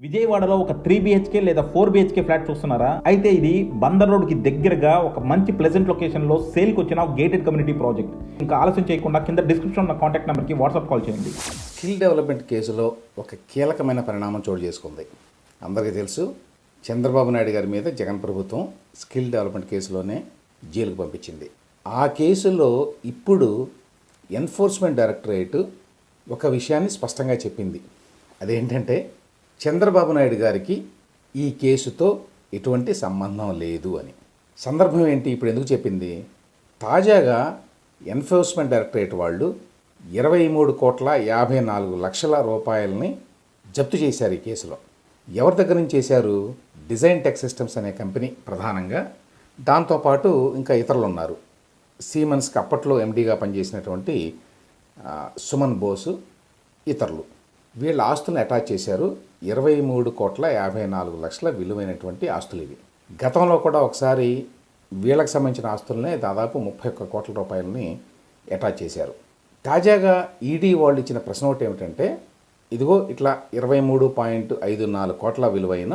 విజయవాడలో ఒక 3 BHK లేదా 4 BHK ఫ్లాట్ చూస్తున్నారా? అయితే ఇది బందర్ రోడ్కి దగ్గరగా ఒక మంచి ప్లెజెంట్ లొకేషన్లో సేల్కి వచ్చిన గేటెడ్ కమ్యూనిటీ ప్రాజెక్ట్. ఇంకా ఆలస్యం చేయకుండా కింద డిస్క్రిప్షన్ ఉన్న కాంటాక్ట్ నెంబర్కి వాట్సాప్ కాల్ చేయండి. స్కిల్ డెవలప్మెంట్ కేసులో ఒక కీలకమైన పరిణామం చోటు చేసుకుంది. అందరికీ తెలుసు, చంద్రబాబు నాయుడు గారి మీద జగన్ ప్రభుత్వం స్కిల్ డెవలప్మెంట్ కేసులోనే జైలుకు పంపించింది. ఆ కేసులో ఇప్పుడు ఎన్ఫోర్స్మెంట్ డైరెక్టరేట్ ఒక విషయాన్ని స్పష్టంగా చెప్పింది. అదేంటంటే చంద్రబాబు నాయుడు గారికి ఈ కేసుతో ఎటువంటి సంబంధం లేదు అని. సందర్భం ఏంటి, ఇప్పుడు ఎందుకు చెప్పింది? తాజాగా ఎన్ఫోర్స్మెంట్ డైరెక్టరేట్ వాళ్ళు 23,54,00,000 రూపాయలని జప్తు చేశారు ఈ కేసులో. ఎవరి దగ్గర నుంచి చేశారు? డిజైన్ టెక్ సిస్టమ్స్ అనే కంపెనీ ప్రధానంగా, దాంతోపాటు ఇంకా ఇతరులు ఉన్నారు. సీమన్స్కి అప్పట్లో ఎండీగా పనిచేసినటువంటి సుమన్ బోసు, ఇతరులు. వీళ్ళ ఆస్తులను అటాచ్ చేశారు. 23,54,00,000 విలువైనటువంటి ఆస్తులు ఇవి. గతంలో కూడా ఒకసారి వీళ్ళకి సంబంధించిన ఆస్తులనే దాదాపు 31 కోట్ల రూపాయలని అటాచ్ చేశారు. తాజాగా ఈడీ వాళ్ళు ఇచ్చిన ప్రెస్ నోట్ ఏమిటంటే, ఇదిగో ఇట్లా 23.54 కోట్ల విలువైన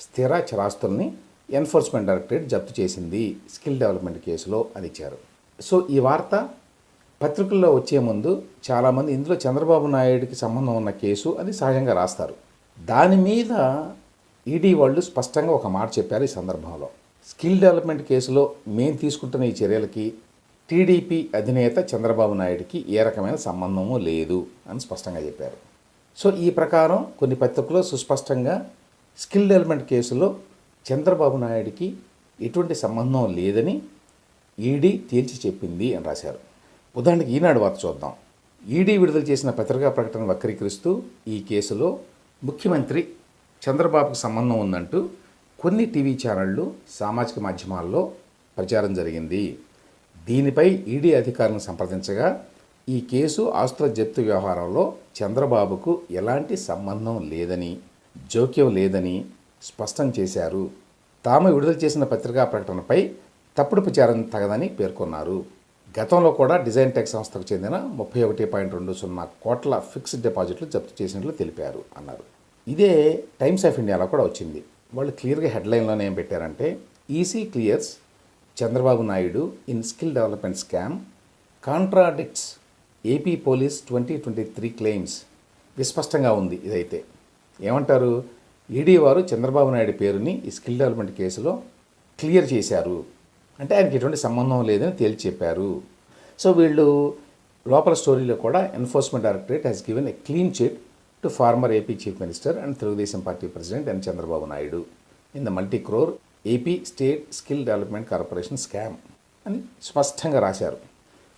స్థిర చరాస్తుల్ని ఎన్ఫోర్స్మెంట్ డైరెక్టరేట్ జప్తు చేసింది స్కిల్ డెవలప్మెంట్ కేసులో అని ఇచ్చారు. సో ఈ వార్త పత్రికల్లో వచ్చే ముందు చాలామంది ఇందులో చంద్రబాబు నాయుడికి సంబంధం ఉన్న కేసు అని సహజంగా రాస్తారు. దాని మీద ఈడీ వాళ్ళు స్పష్టంగా ఒక మాట చెప్పారు ఈ సందర్భంలో. స్కిల్ డెవలప్మెంట్ కేసులో మేము తీసుకుంటున్న ఈ చర్యలకి టీడీపీ అధినేత చంద్రబాబు నాయుడికి ఏ రకమైన సంబంధము లేదు అని స్పష్టంగా చెప్పారు. సో ఈ ప్రకారం కొన్ని పత్రికల్లో సుస్పష్టంగా స్కిల్ డెవలప్మెంట్ కేసులో చంద్రబాబు నాయుడికి ఎటువంటి సంబంధం లేదని ఈడీ తేల్చి చెప్పింది అని రాశారు. ఉదాహరణకి ఈనాడు వార్త చూద్దాం. ఈడీ విడుదల చేసిన పత్రికా ప్రకటన వక్రీకరిస్తూ ఈ కేసులో ముఖ్యమంత్రి చంద్రబాబుకు సంబంధం ఉందంటూ కొన్ని టీవీ ఛానళ్లు, సామాజిక మాధ్యమాల్లో ప్రచారం జరిగింది. దీనిపై ఈడీ అధికారులను సంప్రదించగా ఈ కేసు ఆస్తుల జప్తు వ్యవహారంలో చంద్రబాబుకు ఎలాంటి సంబంధం లేదని, జోక్యం లేదని స్పష్టం చేశారు. తాము విడుదల చేసిన పత్రికా ప్రకటనపై తప్పుడు ప్రచారం తగదని పేర్కొన్నారు. గతంలో కూడా డిజైన్ టెక్ సంస్థకు చెందిన 31.20 కోట్ల ఫిక్స్డ్ డిపాజిట్లు జప్తు చేసినట్లు తెలిపారు అన్నారు. ఇదే టైమ్స్ ఆఫ్ ఇండియాలో కూడా వచ్చింది. వాళ్ళు క్లియర్గా హెడ్లైన్లోనే ఏం పెట్టారంటే, EC clears Chandrababu Naidu in skill development scam contradicts AP police 2023 claims. విస్పష్టంగా ఉంది. ఇదైతే ఏమంటారు, ఈడీ వారు చంద్రబాబు నాయుడు పేరుని ఈ స్కిల్ డెవలప్మెంట్ కేసులో క్లియర్ చేశారు అంటే ఆయనకి ఎటువంటి సంబంధం లేదని తేల్చి చెప్పారు. సో వీళ్ళు లోపల స్టోరీలో కూడా Enforcement Directorate has given a clean chit to former AP chief minister and Telugu Desam party president N Chandrababu Naidu in the multi crore AP state skill development corporation scam అని స్పష్టంగా రాశారు.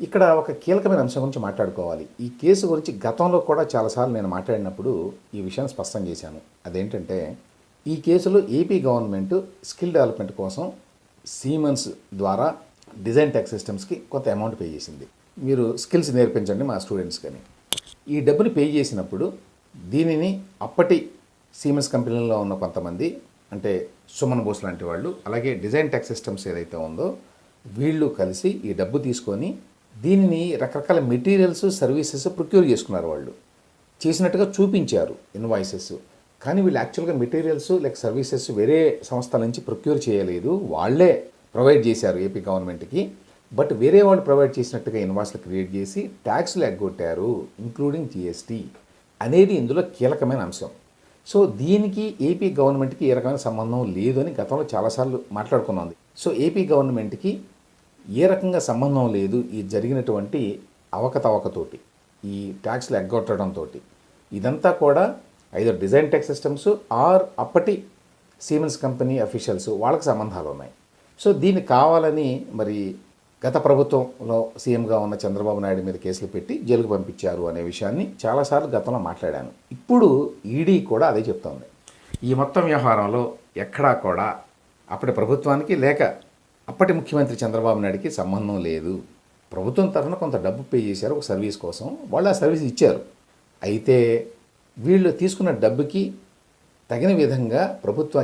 ఇక్కడ ఒక కీలకమైన అంశం గురించి మాట్లాడుకోవాలి. ఈ కేసు గురించి గతంలో కూడా చాలాసార్లు నేను మాట్లాడినప్పుడు ఈ విషయాన్ని స్పష్టం చేశాను. అదేంటంటే, ఈ కేసులో ఏపీ గవర్నమెంట్ స్కిల్ డెవలప్మెంట్ కోసం సీమన్స్ ద్వారా డిజైన్ టెక్ సిస్టమ్స్కి కొంత అమౌంట్ పే చేసింది. మీరు స్కిల్స్ నేర్పించండి మా స్టూడెంట్స్ కానీ. ఈ డబ్బుని పే చేసినప్పుడు దీనిని అప్పటి సీమన్స్ కంపెనీలో ఉన్న కొంతమంది, అంటే సుమన్ బోస్ లాంటి వాళ్ళు, అలాగే డిజైన్ టెక్ సిస్టమ్స్ ఏదైతే ఉందో వీళ్ళు కలిసి ఈ డబ్బు తీసుకొని దీనిని రకరకాల మెటీరియల్స్, సర్వీసెస్ ప్రొక్యూర్ చేసుకున్నారు. వాళ్ళు చేసినట్టుగా చూపించారు ఇన్వాయిసెస్. కానీ వీళ్ళు యాక్చువల్గా మెటీరియల్స్ లైక్ సర్వీసెస్ వేరే సంస్థల నుంచి ప్రొక్యూర్ చేయలేదు, వాళ్ళే ప్రొవైడ్ చేశారు ఏపీ గవర్నమెంట్కి. బట్ వేరే వాళ్ళు ప్రొవైడ్ చేసినట్టుగా ఇన్వాయిస్లు క్రియేట్ చేసి ట్యాక్స్లు ఎగ్గొట్టారు, ఇంక్లూడింగ్ జిఎస్టీ అనేది ఇందులో కీలకమైన అంశం. సో దీనికి ఏపీ గవర్నమెంట్కి ఏ రకమైన సంబంధం లేదు అని గతంలో చాలాసార్లు మాట్లాడుకున్నాం. సో ఏపీ గవర్నమెంట్కి ఏ రకంగా సంబంధం లేదు ఈ జరిగినటువంటి అవకతవకతోటి, ఈ ట్యాక్స్లు ఎగ్గొట్టడంతో. ఇదంతా కూడా either design tech systems or అప్పటి సీమెన్స్ కంపెనీ అఫీషియల్స్ వాళ్ళకి సంబంధాలు ఉన్నాయి. సో దీన్ని కావాలని మరి గత ప్రభుత్వంలో సీఎంగా ఉన్న చంద్రబాబు నాయుడు మీద కేసులు పెట్టి జైలుకు పంపించారు అనే విషయాన్ని చాలాసార్లు గతంలో మాట్లాడాను. ఇప్పుడు ఈడీ కూడా అదే చెప్తోంది. ఈ మొత్తం వ్యవహారంలో ఎక్కడా కూడా అప్పటి ప్రభుత్వానికి లేక అప్పటి ముఖ్యమంత్రి చంద్రబాబు నాయుడికి సంబంధం లేదు. ప్రభుత్వం తరఫున కొంత డబ్బు పే చేశారు ఒక సర్వీస్ కోసం, వాళ్ళు ఆ సర్వీస్ ఇచ్చారు. అయితే వీళ్ళు తీసుకున్న డబ్బుకి తగిన విధంగా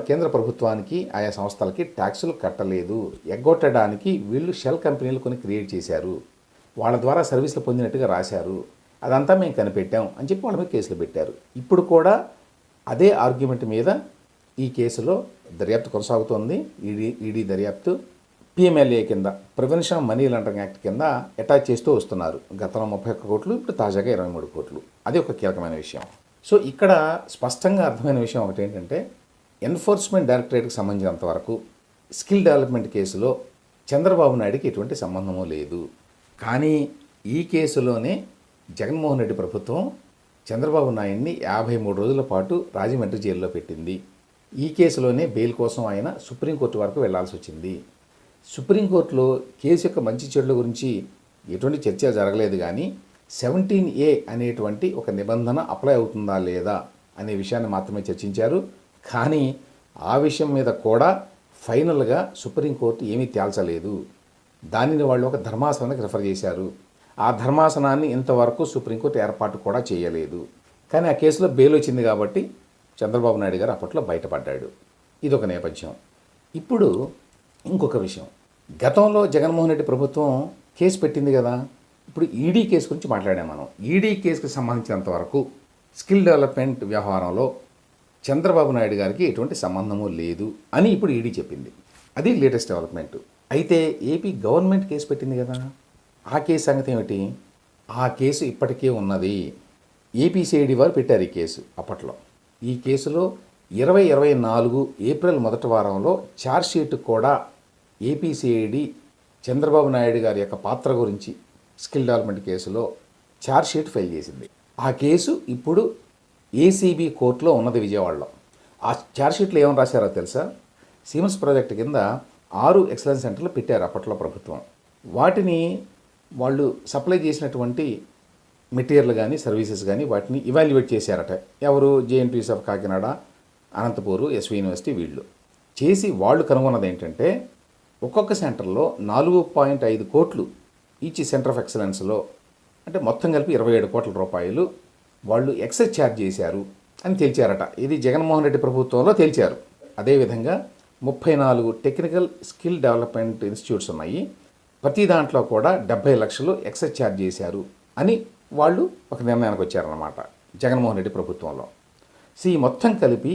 కేంద్ర ప్రభుత్వానికి, ఆయా సంస్థలకి ట్యాక్సులు కట్టలేదు. ఎగ్గొట్టడానికి వీళ్ళు షెల్ కంపెనీలు కొన్ని క్రియేట్ చేశారు, వాళ్ళ ద్వారా సర్వీసులు పొందినట్టుగా రాశారు. అదంతా మేము కనిపెట్టాం అని చెప్పి వాళ్ళ మీద కేసులు పెట్టారు. ఇప్పుడు కూడా అదే ఆర్గ్యుమెంట్ మీద ఈ కేసులో దర్యాప్తు కొనసాగుతోంది. ఈడీ దర్యాప్తు పిఎంఎల్ఏ కింద, ప్రివెన్షన్ మనీ లాండరింగ్ యాక్ట్ కింద అటాచ్ చేస్తూ వస్తున్నారు. గతంలో 31 కోట్లు, ఇప్పుడు తాజాగా 23 కోట్లు. అది ఒక కీలకమైన విషయం. సో ఇక్కడ స్పష్టంగా అర్థమైన విషయం ఒకటి ఏంటంటే, ఎన్ఫోర్స్మెంట్ డైరెక్టరేట్కి సంబంధించినంత వరకు స్కిల్ డెవలప్మెంట్ కేసులో చంద్రబాబు నాయుడికి ఎటువంటి సంబంధము లేదు. కానీ ఈ కేసులోనే జగన్మోహన్ రెడ్డి ప్రభుత్వం చంద్రబాబు నాయుడిని 53 రోజుల పాటు రాజమండ్రి జైల్లో పెట్టింది. ఈ కేసులోనే బెయిల్ కోసం ఆయన సుప్రీంకోర్టు వరకు వెళ్లాల్సి వచ్చింది. సుప్రీంకోర్టులో కేసు యొక్క మంచి చెడుల గురించి ఎటువంటి చర్చ జరగలేదు. కానీ 17A అనేటువంటి ఒక నిబంధన అప్లై అవుతుందా లేదా అనే విషయాన్ని మాత్రమే చర్చించారు. కానీ ఆ విషయం మీద కూడా ఫైనల్గా సుప్రీంకోర్టు ఏమీ తేల్చలేదు. దానిని వాళ్ళు ఒక ధర్మాసనానికి రిఫర్ చేశారు. ఆ ధర్మాసనాన్ని ఇంతవరకు సుప్రీంకోర్టు ఏర్పాటు కూడా చేయలేదు. కానీ ఆ కేసులో బెయిల్ వచ్చింది కాబట్టి చంద్రబాబు నాయుడు గారు అప్పట్లో బయటపడ్డాడు. ఇదొక నేపథ్యం. ఇప్పుడు ఇంకొక విషయం, గతంలో జగన్మోహన్ రెడ్డి ప్రభుత్వం కేసు పెట్టింది కదా. ఇప్పుడు ఈడీ కేసు గురించి మాట్లాడాం మనం. ఈడీ కేసుకు సంబంధించినంత వరకు స్కిల్ డెవలప్మెంట్ వ్యవహారంలో చంద్రబాబు నాయుడు గారికి ఎటువంటి సంబంధము లేదు అని ఇప్పుడు ఈడీ చెప్పింది. అది లేటెస్ట్ డెవలప్మెంట్. అయితే ఏపీ గవర్నమెంట్ కేసు పెట్టింది కదా, ఆ కేసు సంగతి ఏమిటి? ఆ కేసు ఇప్పటికే ఉన్నది. ఏపీసీఐడి వారు పెట్టారు ఈ కేసు అప్పట్లో. ఈ కేసులో 2024 ఏప్రిల్ మొదటి వారంలో ఛార్జ్షీట్ కూడా ఏపీసీఐడి చంద్రబాబు నాయుడు గారి యొక్క పాత్ర గురించి స్కిల్ డెవలప్మెంట్ కేసులో ఛార్జ్షీట్ ఫైల్ చేసింది. ఆ కేసు ఇప్పుడు ఏసీబీ కోర్టులో ఉన్నది విజయవాడలో. ఆ ఛార్జ్షీట్లో ఏమని రాశారో తెలుసా? సిమెన్స్ ప్రాజెక్టు కింద 6 ఎక్సలెన్స్ సెంటర్లు పెట్టారు అప్పట్లో ప్రభుత్వం. వాటిని వాళ్ళు సప్లై చేసినటువంటి మెటీరియల్ కానీ సర్వీసెస్ కానీ వాటిని ఇవాల్యుయేట్ చేశారట. ఎవరు? JNTUs of Kakinada, Anantapur, SV university వీళ్ళు చేసి వాళ్ళు కనుగొన్నది ఏంటంటే, ఒక్కొక్క సెంటర్లో 4.5 కోట్లు ఈచ్ సెంటర్ ఆఫ్ ఎక్సలెన్స్లో, అంటే మొత్తం కలిపి 27 కోట్ల రూపాయలు వాళ్ళు ఎక్సెస్ ఛార్జ్ చేశారు అని తేల్చారట. ఇది జగన్మోహన్ రెడ్డి ప్రభుత్వంలో తేల్చారు. అదేవిధంగా 34 టెక్నికల్ స్కిల్ డెవలప్మెంట్ ఇన్స్టిట్యూట్స్ ఉన్నాయి. ప్రతి దాంట్లో కూడా 70 లక్షలు ఎక్సెస్ ఛార్జ్ చేశారు అని వాళ్ళు ఒక నిర్ణయానికి వచ్చారన్నమాట జగన్మోహన్ రెడ్డి ప్రభుత్వంలో. ఈ మొత్తం కలిపి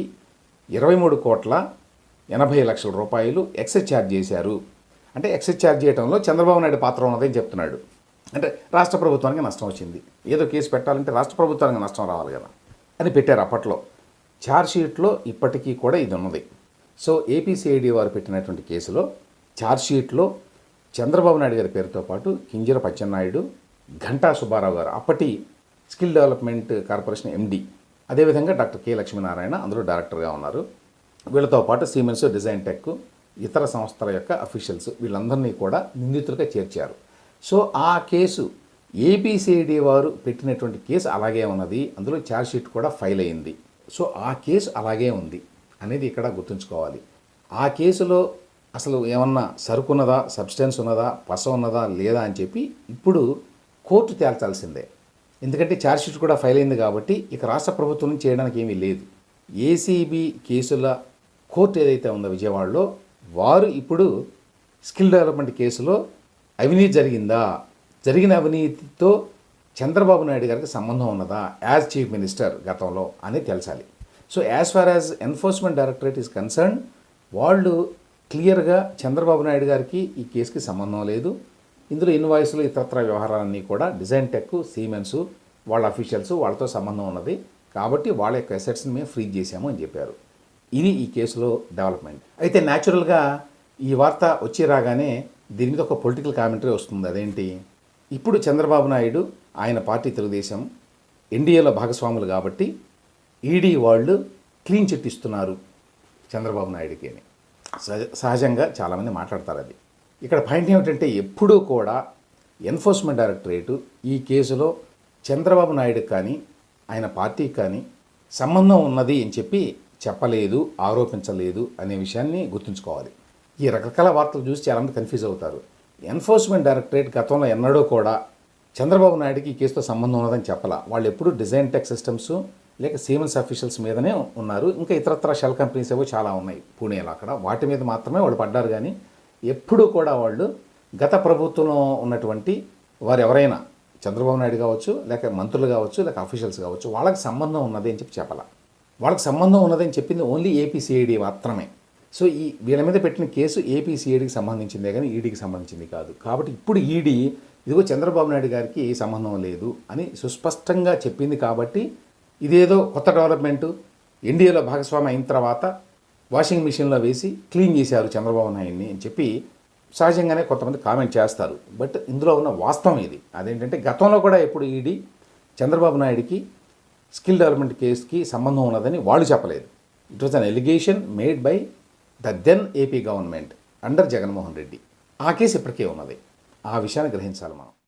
23 కోట్ల 80 లక్షల రూపాయలు ఎక్సెస్ ఛార్జ్ చేశారు. అంటే ఎక్సెస్ ఛార్జ్ చేయడంలో చంద్రబాబు నాయుడు పాత్ర ఉన్నదని చెప్తున్నాడు. అంటే రాష్ట్ర ప్రభుత్వానికి నష్టం వచ్చింది. ఏదో కేసు పెట్టాలంటే రాష్ట్ర ప్రభుత్వానికి నష్టం రావాలి కదా అని పెట్టారు అప్పట్లో. ఛార్జ్షీట్లో ఇప్పటికీ కూడా ఇది ఉన్నది. సో ఏపీసీఐడి వారు పెట్టినటువంటి కేసులో ఛార్జ్షీట్లో చంద్రబాబు నాయుడు గారి పేరుతో పాటు కింజర పచ్చెన్నాయుడు, ఘంటా సుబ్బారావు గారు అప్పటి స్కిల్ డెవలప్మెంట్ కార్పొరేషన్ ఎండి, అదేవిధంగా డాక్టర్ కె లక్ష్మీనారాయణ అందులో డైరెక్టర్గా ఉన్నారు. వీళ్ళతో పాటు సిమెన్స్, డిజైన్ టెక్, ఇతర సంస్థల యొక్క అఫీషియల్స్ వీళ్ళందరినీ కూడా నిందితులుగా చేర్చారు. సో ఆ కేసు ఏపీసీఐడి వారు పెట్టినటువంటి కేసు అలాగే ఉన్నది. అందులో ఛార్జ్షీట్ కూడా ఫైల్ అయింది. సో ఆ కేసు అలాగే ఉంది అనేది ఇక్కడ గుర్తుంచుకోవాలి. ఆ కేసులో అసలు ఏమన్నా సరుకున్నదా, సబ్స్టెన్స్ ఉన్నదా, పస ఉన్నదా లేదా అని చెప్పి ఇప్పుడు కోర్టు తేల్చాల్సిందే. ఎందుకంటే ఛార్జ్షీట్ కూడా ఫైల్ అయింది కాబట్టి ఇక రాష్ట్ర ప్రభుత్వం చేయడానికి ఏమీ లేదు. ఏసీబీ కేసుల కోర్టు ఏదైతే ఉందో విజయవాడలో, వారు ఇప్పుడు స్కిల్ డెవలప్మెంట్ కేసులో అవినీతి జరిగిందా, జరిగిన అవినీతితో చంద్రబాబు నాయుడు గారికి సంబంధం ఉన్నదా యాజ్ చీఫ్ మినిస్టర్ గతంలో అని తెలిసాలి. So as far as enforcement directorate is concern, వాళ్ళు క్లియర్గా చంద్రబాబు నాయుడు గారికి ఈ కేసుకి సంబంధం లేదు. ఇందులో ఇన్వాయిస్లు, ఇతరత్ర వ్యవహారాలన్నీ కూడా డిజైన్ టెక్, సిమెన్స్ వాళ్ళ అఫీషియల్స్ వాళ్ళతో సంబంధం ఉన్నది కాబట్టి వాళ్ళ యొక్క అసెట్స్ని మేము ఫ్రీజ్ చేశాము అని చెప్పారు. ఇది ఈ కేసులో డెవలప్మెంట్. అయితే న్యాచురల్గా ఈ వార్త వచ్చి రాగానే దీని మీద ఒక పొలిటికల్ కామెంటరీ వస్తుంది. అదేంటి, ఇప్పుడు చంద్రబాబు నాయుడు ఆయన పార్టీ తెలుగుదేశం ఎన్డీఏలో భాగస్వాములు కాబట్టి ఈడీ వాళ్ళు క్లీన్ చిట్ ఇస్తున్నారు చంద్రబాబు నాయుడికి అని సహజంగా చాలామంది మాట్లాడతారు. అది ఇక్కడ పాయింట్ ఏమిటంటే, ఎప్పుడూ కూడా ఎన్ఫోర్స్మెంట్ డైరెక్టరేటు ఈ కేసులో చంద్రబాబు నాయుడుకి కానీ ఆయన పార్టీకి కానీ సంబంధం ఉన్నది అని చెప్పలేదు, ఆరోపించలేదు అనే విషయాన్ని గుర్తుంచుకోవాలి. ఈ రకరకాల వార్తలు చూసి చాలామంది కన్ఫ్యూజ్ అవుతారు. ఎన్ఫోర్స్మెంట్ డైరెక్టరేట్ గతంలో ఎన్నడూ కూడా చంద్రబాబు నాయుడుకి ఈ కేసుతో సంబంధం ఉన్నదని చెప్పాల. వాళ్ళు ఎప్పుడూ డిజైన్ టెక్ సిస్టమ్స్ లేక సిమెన్స్ అఫీషియల్స్ మీదనే ఉన్నారు. ఇంకా ఇతరత్ర షెల్ కంపెనీస్ ఏవో చాలా ఉన్నాయి పూణేలో, అక్కడ వాటి మీద మాత్రమే వాళ్ళు పడ్డారు. కానీ ఎప్పుడూ కూడా వాళ్ళు గత ప్రభుత్వంలో ఉన్నటువంటి వారు ఎవరైనా చంద్రబాబు నాయుడు కావచ్చు, లేక మంత్రులు కావచ్చు, లేక అఫీషియల్స్ కావచ్చు, వాళ్ళకి సంబంధం ఉన్నది అని చెప్పాల. వాళ్ళకి సంబంధం ఉన్నదని చెప్పింది ఓన్లీ ఏపీసీఐడి మాత్రమే. సో వీళ్ళ మీద పెట్టిన కేసు ఏపీసీఐడికి సంబంధించిందే కానీ ఈడీకి సంబంధించింది కాదు. కాబట్టి ఇప్పుడు ఈడీ ఇదిగో చంద్రబాబు నాయుడు గారికి సంబంధం లేదు అని సుస్పష్టంగా చెప్పింది. కాబట్టి ఇదేదో కొత్త డెవలప్మెంటు, ఎన్డీఏలో భాగస్వామి అయిన తర్వాత వాషింగ్ మిషన్లో వేసి క్లీన్ చేశారు చంద్రబాబు నాయుడిని అని చెప్పి సహజంగానే కొంతమంది కామెంట్ చేస్తారు. బట్ ఇందులో ఉన్న వాస్తవం ఇది. అదేంటంటే గతంలో కూడా ఎప్పుడు ఈడీ చంద్రబాబు నాయుడికి స్కిల్ డెవలప్మెంట్ కేసుకి సంబంధం ఉన్నదని వాళ్ళు చెప్పలేదు. It was an allegation made by the then AP government under Jaganmohan Reddy. ఆ కేసు ఇప్పటికే ఉన్నది. ఆ విషయాన్ని గ్రహించాలి మనం.